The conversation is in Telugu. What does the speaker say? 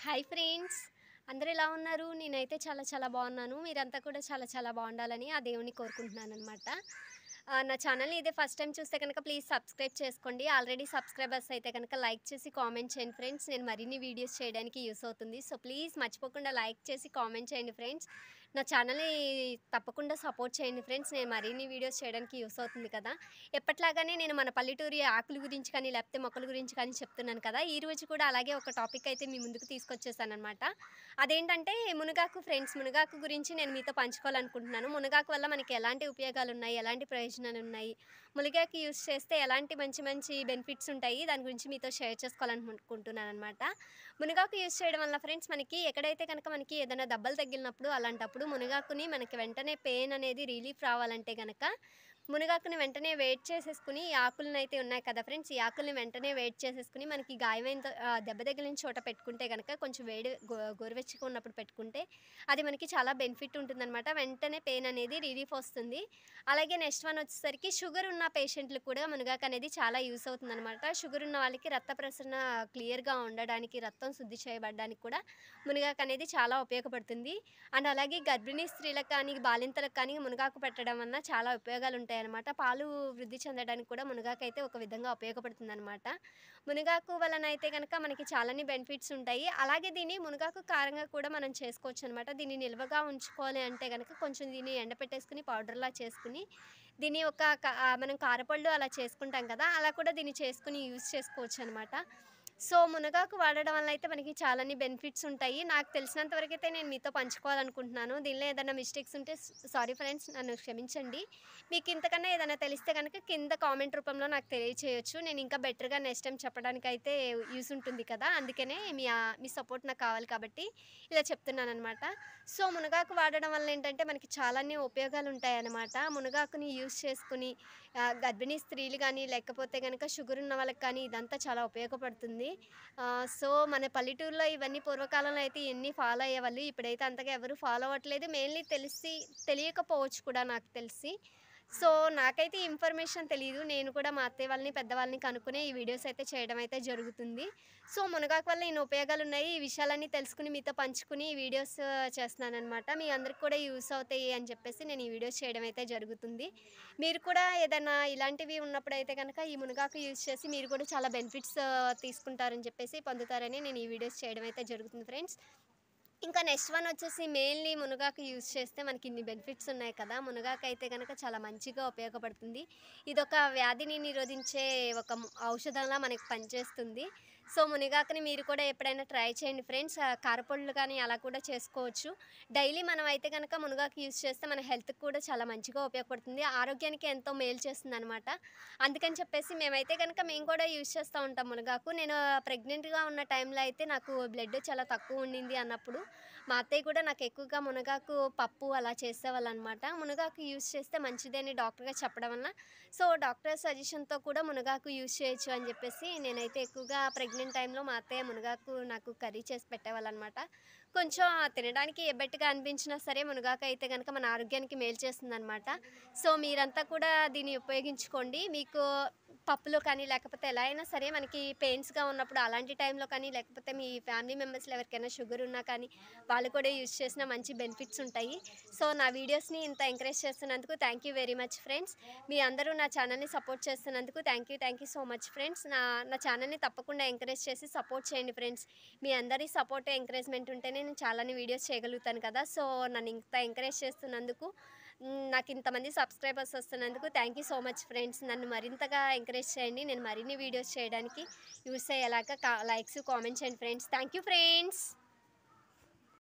హాయ్ ఫ్రెండ్స్, అందరూ ఎలా ఉన్నారు? నేనైతే చాలా చాలా బాగున్నాను. మీరంతా కూడా చాలా చాలా బాగుండాలని ఆ దేవుడిని కోరుకుంటున్నాననమాట. నా ఛానల్‌ని ఇదే ఫస్ట్ టైం చూస్తే కనుక ప్లీజ్ సబ్స్క్రైబ్ చేసుకోండి. ఆల్రెడీ సబ్స్క్రైబర్స్ అయితే కనుక లైక్ చేసి కామెంట్ చేయండి ఫ్రెండ్స్. నేను మరిన్ని వీడియోస్ చేయడానికి యూస్ అవుతుంది. సో ప్లీజ్ మర్చిపోకుండా లైక్ చేసి కామెంట్ చేయండి ఫ్రెండ్స్. నా ఛానల్‌ని తప్పకుండా సపోర్ట్ చేయండి ఫ్రెండ్స్. నేను మరిన్ని వీడియోస్ చేయడానికి యూస్ అవుతుంది కదా! ఎప్పటిలాగానే నేను మన పల్లెటూరి ఆకుల గురించి కానీ, లేకపోతే మొక్కల గురించి కానీ చెప్తున్నాను కదా! ఈరోజు కూడా అలాగే ఒక టాపిక్ అయితే మీ ముందుకు తీసుకొచ్చేసాననమాట. అదేంటంటే మునగాకు ఫ్రెండ్స్. మునగాకు గురించి నేను మీతో పంచుకోవాలనుకుంటున్నాను. మునగాకు వల్ల మనకి ఎలాంటి ఉపయోగాలున్నాయి, ఎలాంటి ప్రయోజనాలున్నాయి, మునగాకు యూజ్ చేస్తే ఎలాంటి మంచి మంచి బెనిఫిట్స్ ఉంటాయి, దాని గురించి మీతో షేర్ చేసుకోవాలనుకుంటున్నాననమాట. మునగాకు యూజ్ చేయడం వల్ల ఫ్రెండ్స్ మనకి ఎక్కడైతే కనుక మనకి ఏదైనా దెబ్బలు తగిలినప్పుడు అలాంటప్పుడు మునగాకుని మనకి వెంటనే పెయిన్ అనేది రిలీఫ్ రావాలంటే గనక మునగాకుని వెంటనే వేడి చేసేసుకుని ఈ ఆకులనైతే ఉన్నాయి కదా ఫ్రెండ్స్, ఈ ఆకుల్ని వెంటనే వేడి చేసేసుకుని మనకి గాయమైన దెబ్బ తగిలిన చోట పెట్టుకుంటే గనక కొంచెం వేడి గోరువెచ్చగా ఉన్నప్పుడు పెట్టుకుంటే అది మనకి చాలా బెనిఫిట్ ఉంటుందన్నమాట. వెంటనే పెయిన్ అనేది రిలీఫ్ వస్తుంది. అలాగే నెక్స్ట్ వన్ వచ్చేసరికి షుగర్ ఉన్న పేషెంట్లు కూడా మునగాకు అనేది చాలా యూస్ అవుతుందన్నమాట. షుగర్ ఉన్న వాళ్ళకి రక్త ప్రసరణ క్లియర్‌గా ఉండడానికి, రక్తం శుద్ధి చేయబడడానికి కూడా మునగాకు అనేది చాలా ఉపయోగపడుతుంది. అండ్ అలాగే గర్భిణీ స్త్రీలకు కానీ, బాలింతలకు కానీ మునగాకు పెట్టడం వలన చాలా ఉపయోగాలు ఉంటాయన్నమాట. పాలు వృద్ధి చెందడానికి కూడా మునగాకు అయితే ఒక విధంగా ఉపయోగపడుతుందన్నమాట. మునగాకు వలన అయితే గనక మనకి చాలానే బెనిఫిట్స్ ఉంటాయి. అలాగే దీన్ని మునగాకు కారంగా కూడా మనం చేసుకోవచ్చనమాట. దీన్ని నిల్వగా ఉంచుకోవాలి అంటే గనక కొంచెం దీన్ని ఎండపెట్టేసుకొని పౌడర్‌లా చేసుకొని దీన్ని ఒక మనం కారపళ్ళు అలా చేసుకుంటాం కదా! అలా కూడా దీన్ని చేసుకొని యూజ్ చేసుకోవచ్చనమాట. సో, మునగాకు వాడడం వల్ల అయితే మనకి చాలానే బెనిఫిట్స్ ఉంటాయి. నాకు తెలిసినంత వరకైతే నేను మీతో పంచుకోవాలనుకుంటున్నాను. దీనిలో ఏదైనా మిస్టేక్స్ ఉంటే సారీ ఫ్రెండ్స్, నన్ను క్షమించండి. మీకు ఇంతకన్నా ఏదైనా తెలిస్తే గనక కింద కామెంట్ రూపంలో నాకు తెలియచేయొచ్చు. నేను ఇంకా బెటర్‌గా నెక్స్ట్ టైమ్ చెప్పడానికైతే యూజ్ ఉంటుంది కదా! అందుకనే మీ సపోర్ట్ నాకు కావాలి కాబట్టి ఇలా చెప్తున్నాననమాట. సో, మునగాకు వాడడం వల్ల ఏంటంటే మనకి చాలానే ఉపయోగాలుంటాయనమాట. మునగాకుని యూజ్ చేసుకొని గర్భిణీ స్త్రీలు గానీ, లేకపోతే గనక షుగర్ ఉన్న వాళ్ళకి కానీ ఇదంతా చాలా ఉపయోగపడుతుంది. సో, మన పల్లెటూరులో ఇవన్నీ పూర్వకాలంలో అయితే ఇయన్నీ ఫాలో అయ్యేవాళ్ళు. ఇప్పుడైతే అంతగా ఎవరు ఫాలో అవ్వట్లేదు. మెయిన్‌లీ తెలియకపోవచ్చు కూడా నాకు తెలిసి. సో, నాకైతే ఈ ఇన్ఫర్మేషన్ తెలీదు. నేను కూడా మా అత్తయ్య వాళ్ళని, పెద్దవాళ్ళని కనుక్కునే ఈ వీడియోస్ అయితే చేయడం అయితే జరుగుతుంది. సో, మునగాకు వల్ల ఇన్ని ఉపయోగాలున్నాయి. ఈ విషయాలన్నీ తెలుసుకొని మీతో పంచుకుని ఈ వీడియోస్ చేస్తున్నాననమాట. మీ అందరికి కూడా యూజ్ అవుతాయి అని చెప్పేసి నేను ఈ వీడియోస్ చేయడం అయితే జరుగుతుంది. మీరు కూడా ఏదైనా ఇలాంటివి ఉన్నప్పుడైతే గనక ఈ మునగాకు యూజ్ చేసి మీరు కూడా చాలా బెనిఫిట్స్ తీసుకుంటారని చెప్పేసి పొందుతారని నేను ఈ వీడియోస్ చేయడం అయితే జరుగుతుంది ఫ్రెండ్స్. ఇంకా నెక్స్ట్ వన్ వచ్చేసి మెయిన్‌లీ మునగాకు యూజ్ చేస్తే మనకి ఇన్ని బెనిఫిట్స్ ఉన్నాయి కదా! మునగాకు అయితే గనక చాలా మంచిగా ఉపయోగపడుతుంది. ఇదొక వ్యాధిని నిరోధించే ఒక ఔషధంలా మనకి పనిచేస్తుంది. సో, మునగాకుని మీరు కూడా ఎప్పుడైనా ట్రై చేయండి ఫ్రెండ్స్. కారపొడులు కానీ అలా కూడా చేసుకోవచ్చు. డైలీ మనం అయితే గనక మునగాకు యూజ్ చేస్తే మన హెల్త్‌కి కూడా చాలా మంచిగా ఉపయోగపడుతుంది. ఆరోగ్యానికి ఎంతో మేలు చేస్తుందనమాట. అందుకని చెప్పేసి మేము కూడా యూజ్ చేస్తూ ఉంటాం మునగాకు. నేను ప్రెగ్నెంట్‌గా ఉన్న టైంలో అయితే నాకు బ్లడ్ చాలా తక్కువ ఉండింది అన్నప్పుడు మా అత్తయ్య కూడా నాకు ఎక్కువగా మునగాకు పప్పు అలా చేసేవాళ్ళనమాట. మునగాకు యూజ్ చేస్తే మంచిదని డాక్టర్ గారు చెప్పడం వలన సో, డాక్టర్ సజెషన్‌తో కూడా మునగాకు యూజ్ చేయొచ్చు అని చెప్పేసి నేనైతే ఎక్కువగా ప్రెగ్నెంట్ టైంలో మా అత్తయ్య మునగాకు నాకు కర్రీ చేసి పెట్టేవాళ్ళనమాట. కొంచెం తినడానికి ఎబ్బెట్టుగా అనిపించినా సరే మునగాకు అయితే గనక మన ఆరోగ్యానికి మేలు చేస్తుందనమాట. సో, మీరంతా కూడా దీన్ని ఉపయోగించుకోండి. మీకు పప్పులో కానీ, లేకపోతే ఎలా అయినా సరే మనకి పెయిన్స్‌గా ఉన్నప్పుడు అలాంటి టైంలో కానీ, లేకపోతే మీ ఫ్యామిలీ మెంబర్స్‌లో ఎవరికైనా షుగర్ ఉన్నా కానీ, వాళ్ళు కూడా యూజ్ చేసిన మంచి బెనిఫిట్స్ ఉంటాయి. సో, నా వీడియోస్‌ని ఇంత ఎంకరేజ్ చేస్తున్నందుకు thank you very much friends. మీ అందరూ నా ఛానల్‌ని సపోర్ట్ చేస్తున్నందుకు thank you so much friends. నా నా ఛానల్‌ని తప్పకుండా ఎంకరేజ్ చేసి సపోర్ట్ చేయండి ఫ్రెండ్స్. మీ అందరి సపోర్ట్, ఎంకరేజ్‌మెంట్ ఉంటేనే నేను చాలానే వీడియోస్ చేయగలుగుతాను కదా! సో, నన్ను ఇంత ఎంకరేజ్ చేస్తున్నందుకు నాకు ఇంతమంది సబ్స్క్రైబర్స్ వస్తున్నందుకు thank you so much friends. నన్ను మరింతగా ఎంకరేజ్ చేయండి. నేను మరిన్ని వీడియోస్ చేయడానికి యూజ్ అయ్యేలాగా లైక్స్, కామెంట్స్ చేయండి ఫ్రెండ్స్. Thank you friends.